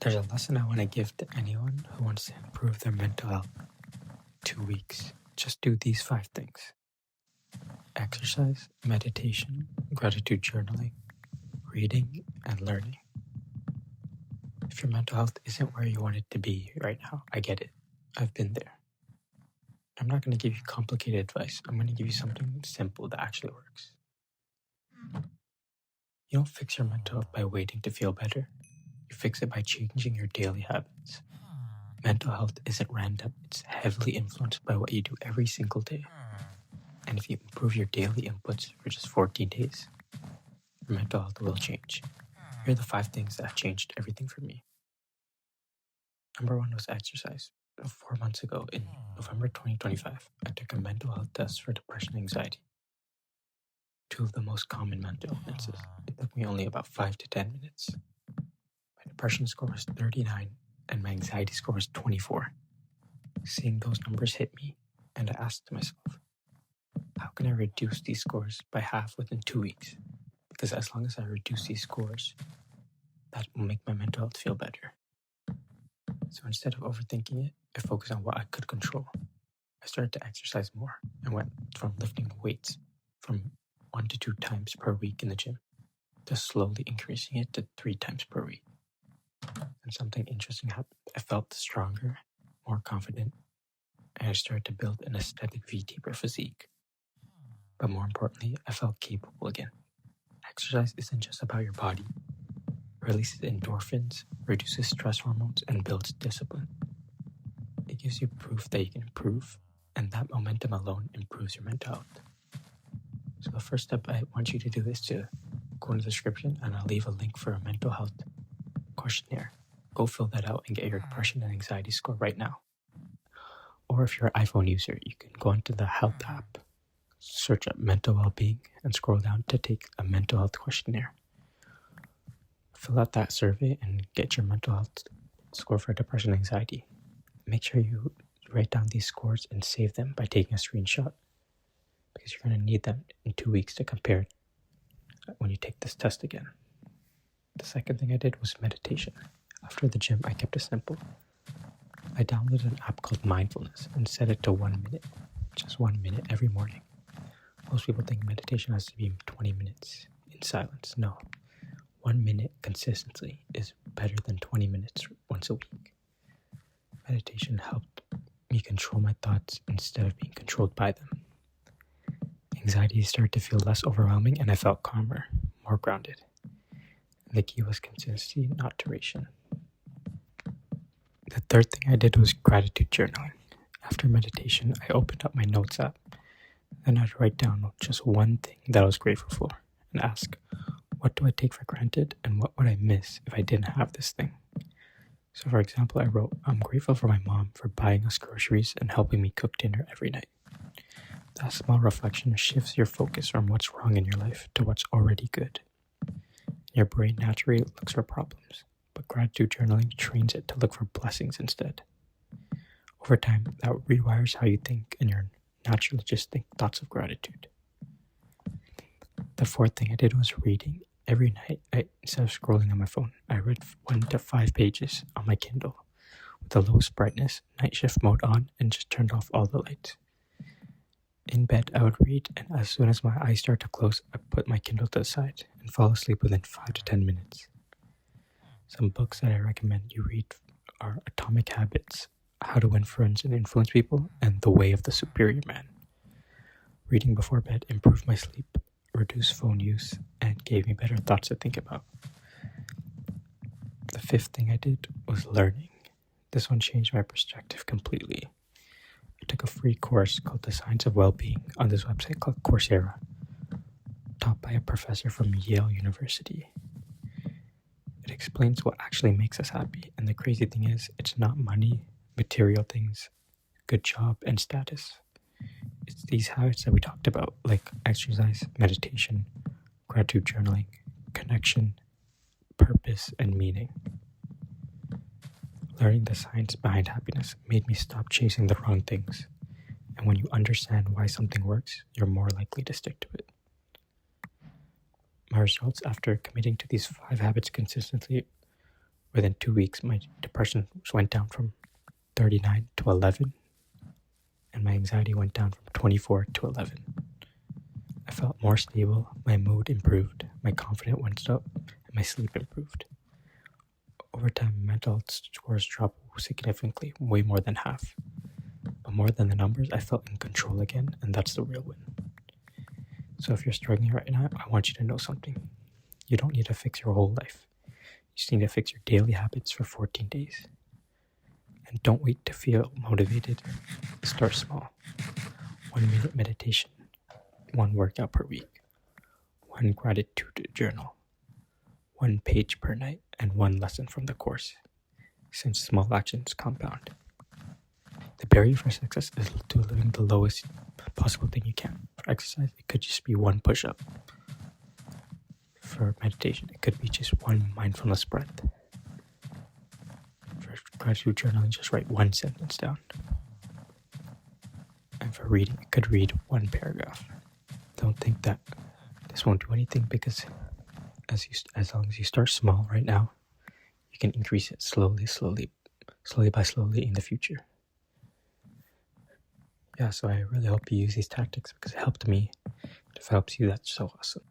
There's a lesson I want to give to anyone who wants to improve their mental health. 2 weeks. Just do these 5 things: exercise, meditation, gratitude journaling, reading, and learning. If your mental health isn't where you want it to be right now, I get it. I've been there. I'm not going to give you complicated advice. I'm going to give you something simple that actually works. You don't fix your mental health by waiting to feel better. You fix it by changing your daily habits. Mental health isn't random. It's heavily influenced by what you do every single day. And if you improve your daily inputs for just 14 days, your mental health will change. Here are the 5 things that have changed everything for me. Number 1 was exercise. 4 months ago, in November 2025, I took a mental health test for depression and anxiety. 2 of the most common mental illnesses. It took me only about 5 to 10 minutes. My depression score was 39 and my anxiety score was 24. Seeing those numbers hit me, and I asked myself, how can I reduce these scores by half within 2 weeks? Because as long as I reduce these scores, that will make my mental health feel better. So instead of overthinking it, I focused on what I could control. I started to exercise more and went from lifting weights from 1 to 2 times per week in the gym to slowly increasing it to 3 times per week. And something interesting happened. I felt stronger, more confident, and I started to build an aesthetic V-taper physique. But more importantly, I felt capable again. Exercise isn't just about your body. It releases endorphins, reduces stress hormones, and builds discipline. It gives you proof that you can improve, and that momentum alone improves your mental health. So the first step I want you to do is to go in the description, and I'll leave a link for a mental health questionnaire. Go fill that out and get your depression and anxiety score right now. Or if you're an iPhone user, you can go into the health app, search up mental well-being, and scroll down to take a mental health questionnaire. Fill out that survey and get your mental health score for depression and anxiety. Make sure you write down these scores and save them by taking a screenshot, because you're going to need them in 2 weeks to compare when you take this test again. The second thing I did was meditation. After the gym, I kept it simple. I downloaded an app called Mindfulness and set it to 1 minute, just 1 minute every morning. Most people think meditation has to be 20 minutes in silence. No, 1 minute consistently is better than 20 minutes once a week. Meditation helped me control my thoughts instead of being controlled by them. Anxiety started to feel less overwhelming and I felt calmer, more grounded. The key was consistency, not duration. The third thing I did was gratitude journaling. After meditation, I opened up my notes app. Then I'd write down just one thing that I was grateful for and ask, what do I take for granted and what would I miss if I didn't have this thing? So for example, I wrote, I'm grateful for my mom for buying us groceries and helping me cook dinner every night. That small reflection shifts your focus from what's wrong in your life to what's already good. Your brain naturally looks for problems, but gratitude journaling trains it to look for blessings instead. Over time, that rewires how you think, and you're naturally just think thoughts of gratitude. The fourth thing I did was reading. Every night, instead of scrolling on my phone, I read 1 to 5 pages on my Kindle with the lowest brightness, night shift mode on, and just turned off all the lights. In bed, I would read, and as soon as my eyes start to close, I put my Kindle to the side and fall asleep within 5 to 10 minutes. Some books that I recommend you read are Atomic Habits, How to Win Friends and Influence People, and The Way of the Superior Man. Reading before bed improved my sleep, reduced phone use, and gave me better thoughts to think about. The fifth thing I did was learning. This one changed my perspective completely. I took a free course called The Science of Wellbeing on this website called Coursera, taught by a professor from Yale University. It explains what actually makes us happy, and the crazy thing is, it's not money, material things, good job, and status. It's these habits that we talked about, like exercise, meditation, gratitude journaling, connection, purpose, and meaning. Learning the science behind happiness made me stop chasing the wrong things. And when you understand why something works, you're more likely to stick to it. My results after committing to these 5 habits consistently Within 2 weeks, my depression went down from 39 to 11, and my anxiety went down from 24 to 11. I felt more stable, my mood improved, my confidence went up, and my sleep improved. Over time, mental health scores dropped significantly, way more than half. But more than the numbers, I felt in control again, and that's the real win. So if you're struggling right now, I want you to know something. You don't need to fix your whole life. You just need to fix your daily habits for 14 days. And don't wait to feel motivated. Start small. 1 minute meditation, 1 workout per week, 1 gratitude journal, 1 page per night, and 1 lesson from the course, since small actions compound. The barrier for success is to living the lowest possible thing you can. For exercise, it could just be 1 push-up. For meditation, it could be just 1 mindfulness breath. For gratitude journaling, just write 1 sentence down. And for reading, it could read 1 paragraph. Don't think that this won't do anything, because as long as you start small right now, you can increase it slowly by slowly in the future. Yeah, so I really hope you use these tactics, because it helped me. If it helps you, that's so awesome.